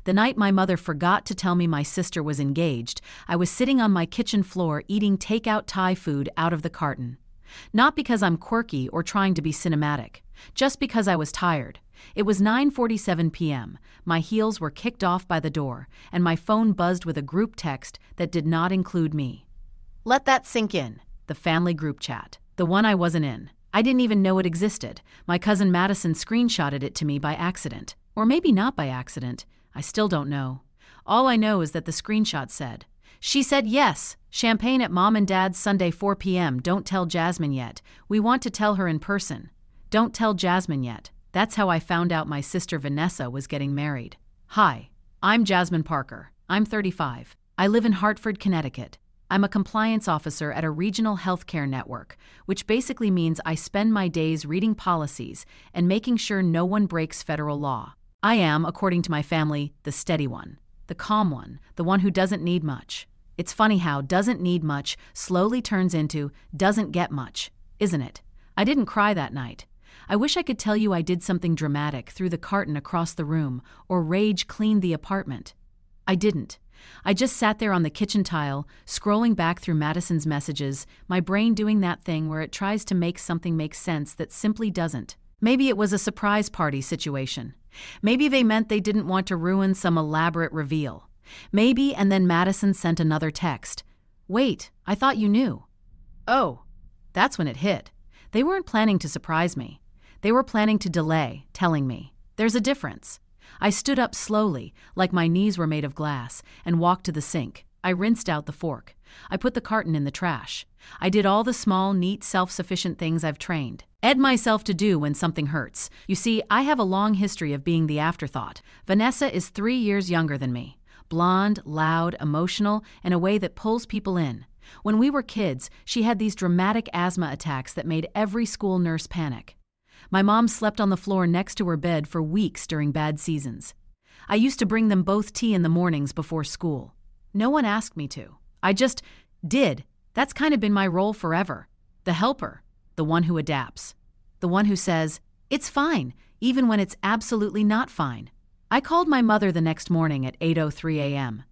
The night my mother forgot to tell me my sister was engaged, I was sitting on my kitchen floor eating takeout Thai food out of the carton. Not because I'm quirky or trying to be cinematic, just because I was tired. It was 9:47 p.m., my heels were kicked off by the door, and my phone buzzed with a group text that did not include me. Let that sink in. The family group chat. The one I wasn't in. I didn't even know it existed. My cousin Madison screenshotted it to me by accident. Or maybe not by accident. I still don't know. All I know is that the screenshot said, "She said yes. Champagne at Mom and Dad's Sunday 4 p.m. Don't tell Jasmine yet. We want to tell her in person. Don't tell Jasmine yet." That's how I found out my sister Vanessa was getting married. Hi, I'm Jasmine Parker. I'm 35. I live in Hartford, Connecticut. I'm a compliance officer at a regional healthcare network, which basically means I spend my days reading policies and making sure no one breaks federal law. I am, according to my family, the steady one, the calm one, the one who doesn't need much. It's funny how doesn't need much slowly turns into doesn't get much, isn't it? I didn't cry that night. I wish I could tell you I did something dramatic, threw the carton across the room, or rage cleaned the apartment. I didn't. I just sat there on the kitchen tile, scrolling back through Madison's messages, my brain doing that thing where it tries to make something make sense that simply doesn't. Maybe it was a surprise party situation. Maybe they meant they didn't want to ruin some elaborate reveal. Maybe, and then Madison sent another text. Wait, I thought you knew. Oh, that's when it hit. They weren't planning to surprise me. They were planning to delay telling me. There's a difference. I stood up slowly, like my knees were made of glass, and walked to the sink. I rinsed out the fork. I put the carton in the trash. I did all the small, neat, self-sufficient things I've trained myself to do when something hurts. You see, I have a long history of being the afterthought. Vanessa is 3 years younger than me. Blonde, loud, emotional, in a way that pulls people in. When we were kids, she had these dramatic asthma attacks that made every school nurse panic. My mom slept on the floor next to her bed for weeks during bad seasons. I used to bring them both tea in the mornings before school. No one asked me to. I just did. That's kind of been my role forever. The helper. The one who adapts. The one who says, "It's fine," even when it's absolutely not fine. I called my mother the next morning at 8:03 a.m.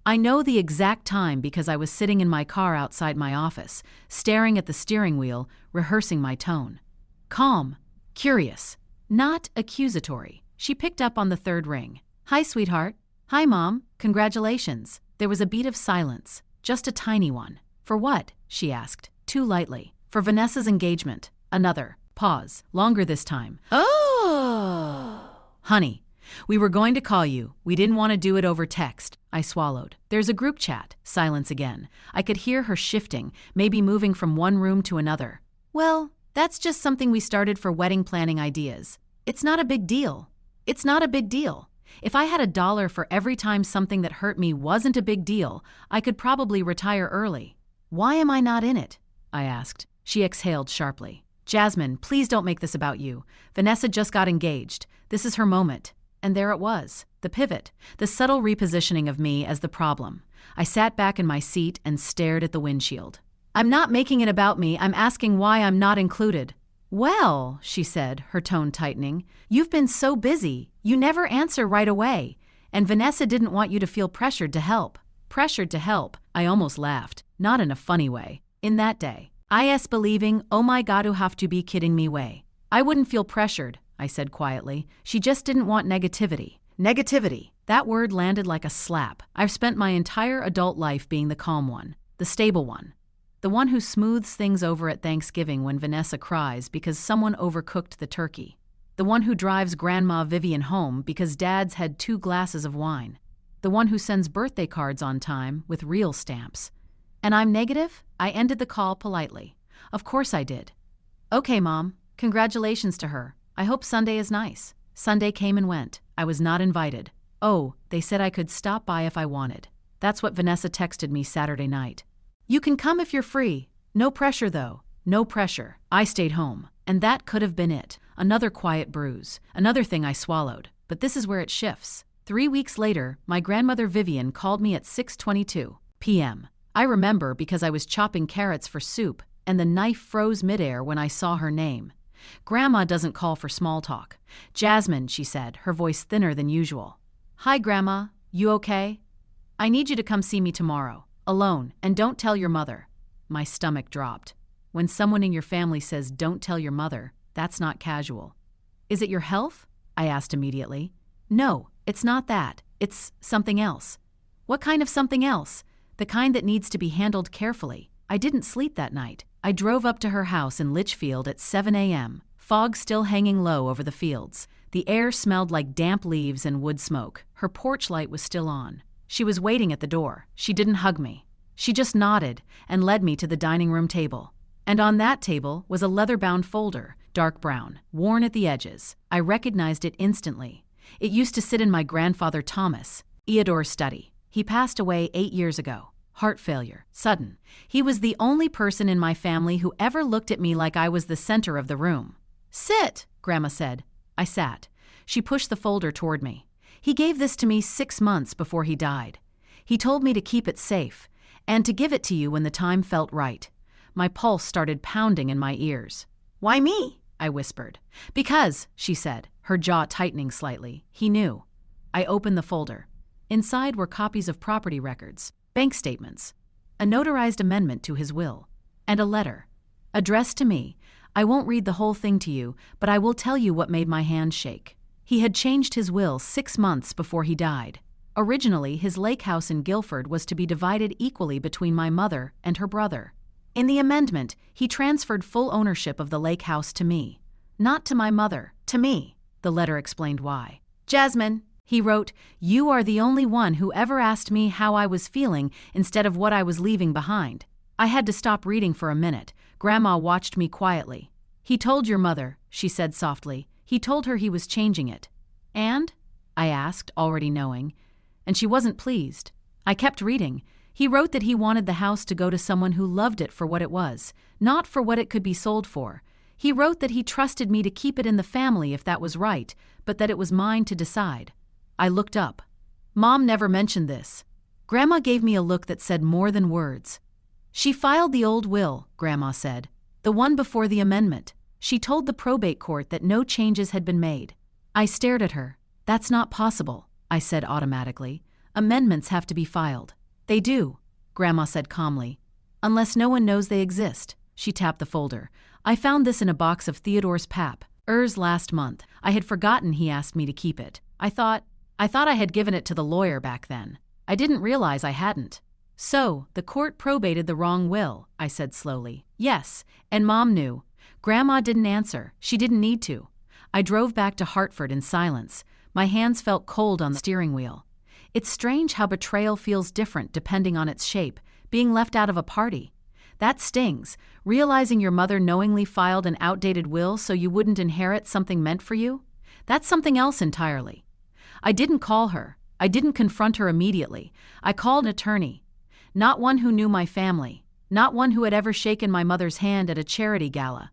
I know the exact time because I was sitting in my car outside my office, staring at the steering wheel, rehearsing my tone. Calm. Curious. Not accusatory. She picked up on the third ring. "Hi, sweetheart." "Hi, Mom. Congratulations." There was a beat of silence, just a tiny one. "For what?" she asked, too lightly. "For Vanessa's engagement." Another. Pause. Longer this time. "Oh." "Honey, we were going to call you. We didn't want to do it over text." I swallowed. "There's a group chat." Silence again. I could hear her shifting, maybe moving from one room to another. "Well, that's just something we started for wedding planning ideas. It's not a big deal." It's not a big deal. If I had $1 for every time something that hurt me wasn't a big deal, I could probably retire early. "Why am I not in it?" I asked. She exhaled sharply. "Jasmine, please don't make this about you. Vanessa just got engaged. This is her moment." And there it was, the pivot, the subtle repositioning of me as the problem. I sat back in my seat and stared at the windshield. "I'm not making it about me. I'm asking why I'm not included." "Well," she said, her tone tightening, "you've been so busy. You never answer right away. And Vanessa didn't want you to feel pressured to help." Pressured to help. I almost laughed, not in a funny way. In that day. I.S. believing, "Oh my God, you have to be kidding me" way. "I wouldn't feel pressured," I said quietly. "She just didn't want negativity." Negativity. That word landed like a slap. I've spent my entire adult life being the calm one, the stable one. The one who smooths things over at Thanksgiving when Vanessa cries because someone overcooked the turkey. The one who drives Grandma Vivian home because Dad's had 2 glasses of wine. The one who sends birthday cards on time with real stamps. And I'm negative? I ended the call politely. Of course I did. "Okay, Mom. Congratulations to her. I hope Sunday is nice." Sunday came and went. I was not invited. Oh, they said I could stop by if I wanted. That's what Vanessa texted me Saturday night. "You can come if you're free. No pressure, though. No pressure." I stayed home. And that could have been it. Another quiet bruise. Another thing I swallowed. But this is where it shifts. 3 weeks later, my grandmother Vivian called me at 6:22 p.m. I remember because I was chopping carrots for soup, and the knife froze midair when I saw her name. Grandma doesn't call for small talk. "Jasmine," she said, her voice thinner than usual. "Hi, Grandma. You okay? I need you to come see me tomorrow, alone, and don't tell your mother." My stomach dropped. When someone in your family says, "Don't tell your mother," that's not casual. "Is it your health?" I asked immediately. "No, it's not that. It's something else." "What kind of something else?" "The kind that needs to be handled carefully." I didn't sleep that night. I drove up to her house in Litchfield at 7 a.m., fog still hanging low over the fields. The air smelled like damp leaves and wood smoke. Her porch light was still on. She was waiting at the door. She didn't hug me. She just nodded and led me to the dining room table. And on that table was a leather-bound folder, dark brown, worn at the edges. I recognized it instantly. It used to sit in my grandfather Thomas Eodore's study. He passed away 8 years ago. Heart failure. Sudden. He was the only person in my family who ever looked at me like I was the center of the room. "Sit," Grandma said. I sat. She pushed the folder toward me. "He gave this to me 6 months before he died. He told me to keep it safe, and to give it to you when the time felt right." My pulse started pounding in my ears. "Why me?" I whispered. "Because," she said, her jaw tightening slightly. "He knew." I opened the folder. Inside were copies of property records, bank statements, a notarized amendment to his will, and a letter addressed to me. I won't read the whole thing to you, but I will tell you what made my hand shake. He had changed his will 6 months before he died. Originally, his lake house in Guilford was to be divided equally between my mother and her brother. In the amendment, he transferred full ownership of the lake house to me. Not to my mother, to me. The letter explained why. "Jasmine," he wrote, "you are the only one who ever asked me how I was feeling instead of what I was leaving behind." I had to stop reading for a minute. Grandma watched me quietly. "He told your mother," she said softly. "He told her he was changing it." "And?" I asked, already knowing. "And she wasn't pleased." I kept reading. "He wrote that he wanted the house to go to someone who loved it for what it was, not for what it could be sold for. He wrote that he trusted me to keep it in the family if that was right, but that it was mine to decide." I looked up. "Mom never mentioned this." Grandma gave me a look that said more than words. "She filed the old will," Grandma said. "The one before the amendment. She told the probate court that no changes had been made." I stared at her. "That's not possible," I said automatically. "Amendments have to be filed." "They do," Grandma said calmly. "Unless no one knows they exist." She tapped the folder. "I found this in a box of Theodore's pap, last month. I had forgotten he asked me to keep it. I thought I had given it to the lawyer back then. I didn't realize I hadn't." "So, the court probated the wrong will," I said slowly. "Yes, and Mom knew." Grandma didn't answer. She didn't need to. I drove back to Hartford in silence. My hands felt cold on the steering wheel. It's strange how betrayal feels different depending on its shape. Being left out of a party. That stings. Realizing your mother knowingly filed an outdated will so you wouldn't inherit something meant for you? That's something else entirely. I didn't call her. I didn't confront her immediately. I called an attorney. Not one who knew my family. Not one who had ever shaken my mother's hand at a charity gala.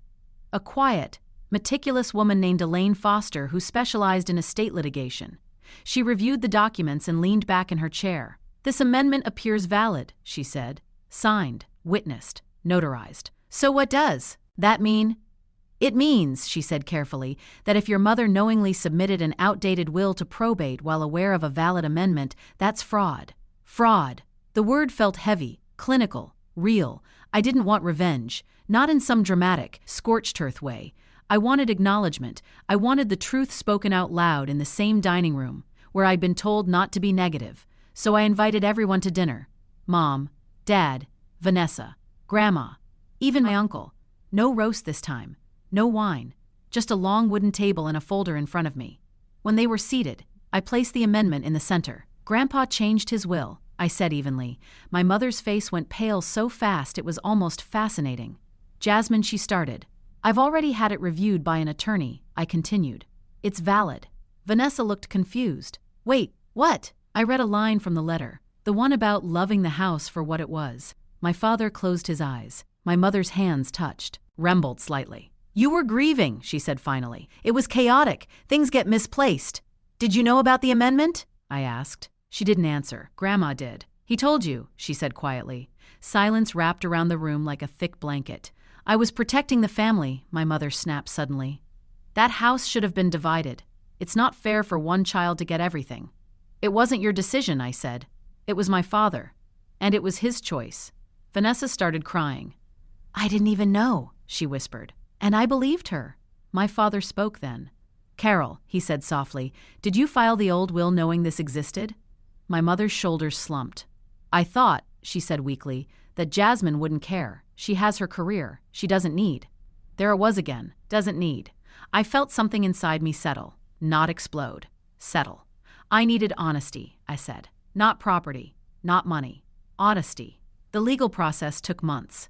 A quiet, meticulous woman named Elaine Foster who specialized in estate litigation. She reviewed the documents and leaned back in her chair. "This amendment appears valid," she said. "Signed, witnessed, notarized. So what does that mean?" "It means," she said carefully, "that if your mother knowingly submitted an outdated will to probate while aware of a valid amendment, that's fraud." Fraud. The word felt heavy, clinical, real. I didn't want revenge, not in some dramatic, scorched earth way. I wanted acknowledgement. I wanted the truth spoken out loud in the same dining room, where I'd been told not to be negative. So I invited everyone to dinner. Mom, Dad, Vanessa, Grandma, even my uncle. No roast this time. No wine. Just a long wooden table and a folder in front of me. When they were seated, I placed the amendment in the center. "Grandpa changed his will," I said evenly. My mother's face went pale so fast it was almost fascinating. "Jasmine," she started. "I've already had it reviewed by an attorney," I continued. "It's valid." Vanessa looked confused. "Wait, what?" I read a line from the letter, the one about loving the house for what it was. My father closed his eyes. My mother's hands touched, rumbled slightly. "You were grieving," she said finally. "It was chaotic. Things get misplaced." "Did you know about the amendment?" I asked. She didn't answer. Grandma did. "He told you," she said quietly. Silence wrapped around the room like a thick blanket. "I was protecting the family," my mother snapped suddenly. "That house should have been divided. It's not fair for one child to get everything." It wasn't your decision, I said. It was my father. And it was his choice. Vanessa started crying. I didn't even know, she whispered. And I believed her. My father spoke then. Carol, he said softly, did you file the old will knowing this existed? My mother's shoulders slumped. I thought, she said weakly, that Jasmine wouldn't care. She has her career. She doesn't need. There it was again. Doesn't need. I felt something inside me settle, not explode. Settle. I needed honesty, I said. Not property, not money. Honesty. The legal process took months.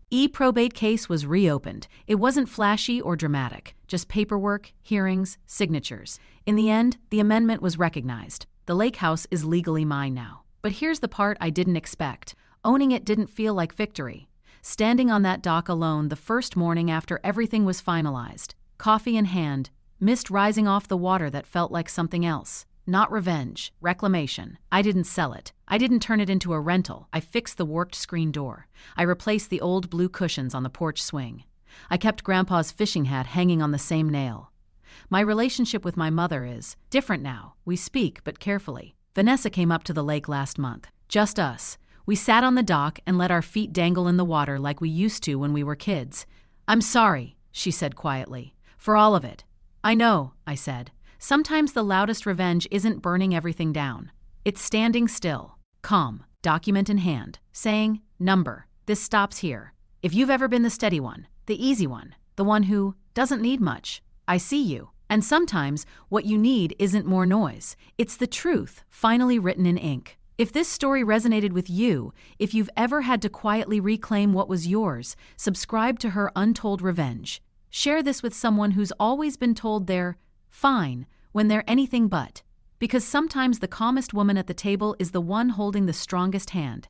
E-probate case was reopened. It wasn't flashy or dramatic, just paperwork, hearings, signatures. In the end, the amendment was recognized. The lake house is legally mine now. But here's the part I didn't expect. Owning it didn't feel like victory. Standing on that dock alone the first morning after everything was finalized, coffee in hand, mist rising off the water that felt like something else. Not revenge, reclamation. I didn't sell it. I didn't turn it into a rental. I fixed the warped screen door. I replaced the old blue cushions on the porch swing. I kept Grandpa's fishing hat hanging on the same nail. My relationship with my mother is different now. We speak, but carefully. Vanessa came up to the lake last month. Just us. We sat on the dock and let our feet dangle in the water like we used to when we were kids. I'm sorry, she said quietly, for all of it. I know, I said. Sometimes the loudest revenge isn't burning everything down. It's standing still, calm, document in hand, saying, number, this stops here. If you've ever been the steady one, the easy one, the one who doesn't need much, I see you. And sometimes what you need isn't more noise. It's the truth, finally written in ink. If this story resonated with you, if you've ever had to quietly reclaim what was yours, subscribe to her untold revenge. Share this with someone who's always been told they're fine when they're anything but. Because sometimes the calmest woman at the table is the one holding the strongest hand.